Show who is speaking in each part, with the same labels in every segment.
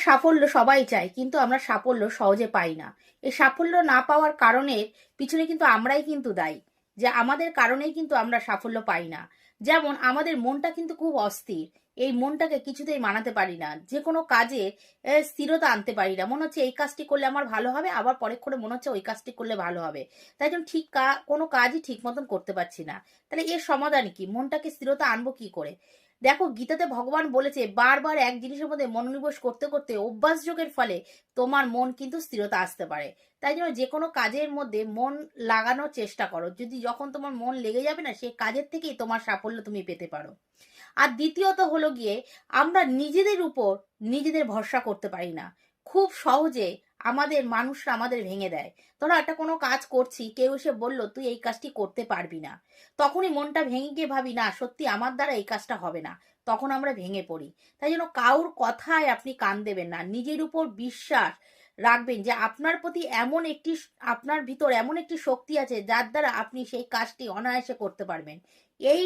Speaker 1: সাফল্য সবাই চায়, কিন্তু আমরা সাফল্য সহজে পাই না। এই সাফল্য না পাওয়ার কারণের পিছনে কিন্তু আমরাই কিন্তু দায়ী, যে আমাদের কারণেই কিন্তু আমরা সাফল্য পাই না। যেমন আমাদের মনটা কিন্তু খুব অস্থির, এই মনটাকে কিছুতেই মানাতে পারি না, যে কোনো কাজে স্থিরতা আনতে পারি না। মনে হচ্ছে এই কাজটি করলে আমার ভালো হবে, আবার পরেক্ষণে মনে হচ্ছে ওই কাজটি করলে ভালো হবে। তাই জন্য ঠিক কোনো কাজই ঠিক মতন করতে পারছি না। তাহলে এর সমাধান কি? মনটাকে স্থিরতা আনবো কি করে? দেখো, গীতাতে ভগবান বলেছে বারবার এক জিনিসের মধ্যে মনোনিবেশ করতে করতে অভ্যাস যোগের ফলে তোমার মন কিন্তু স্থিরতা আসতে পারে। তাই জন্য যে কোনো কাজের মধ্যে মন লাগানোর চেষ্টা করো। যদি যখন তোমার মন লেগে যাবে না, সেই কাজের থেকেই তোমার সাফল্য তুমি পেতে পারো। আর দ্বিতীয়ত হলো গিয়ে, আমরা নিজেদের উপর নিজেদের ভরসা করতে পারি না। খুব সহজে আমাদের মানুষরা আমাদের ভেঙে দেয়। ধরো একটা কোনো কাজ করছি, কেউ এসে বলল তুই এই কাজটি করতে পারবি না, তখনই মনটা ভেঙে গিয়ে ভাবি না সত্যি আমার দ্বারা এই কাজটা হবে না, তখন আমরা ভেঙে পড়ি। তাই জন্য কারুর কথায় আপনি কান দেবেন না, নিজের উপর বিশ্বাস রাখবেন যে আপনার প্রতি এমন একটি, আপনার ভিতর এমন একটি শক্তি আছে যার দ্বারা আপনি সেই কাজটি অনায়াসে করতে পারবেন। এই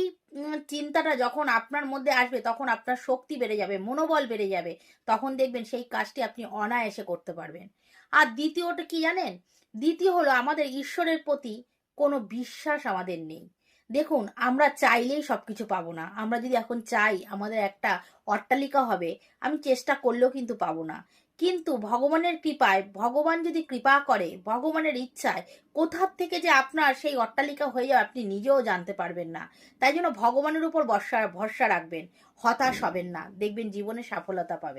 Speaker 1: চিন্তাটা যখন আপনার মধ্যে আসবে, তখন আপনার শক্তি বেড়ে যাবে, মনোবল বেড়ে যাবে, তখন দেখবেন সেই কাজটি আপনি অনায়াসে করতে পারবেন। আর দ্বিতীয়টা কি জানেন? দ্বিতীয় হলো আমাদের ঈশ্বরের প্রতি কোনো বিশ্বাস আমাদের নেই। দেখুন, আমরা চাইলেই সবকিছু পাবো না। আমরা যদি এখন চাই আমাদের একটা অট্টালিকা হবে, আমি চেষ্টা করলেও কিন্তু পাবো না। কিন্তু ভগবানের কৃপায়, ভগবান যদি কৃপা করে, ভগবানের ইচ্ছায় কোথার থেকে যে আপনার সেই অট্টালিকা হয়ে যাবে আপনি নিজেও জানতে পারবেন না। তাই জন্য ভগবানের উপর ভরসা রাখবেন, হতাশ হবেন না, দেখবেন জীবনে সফলতা পাবেন।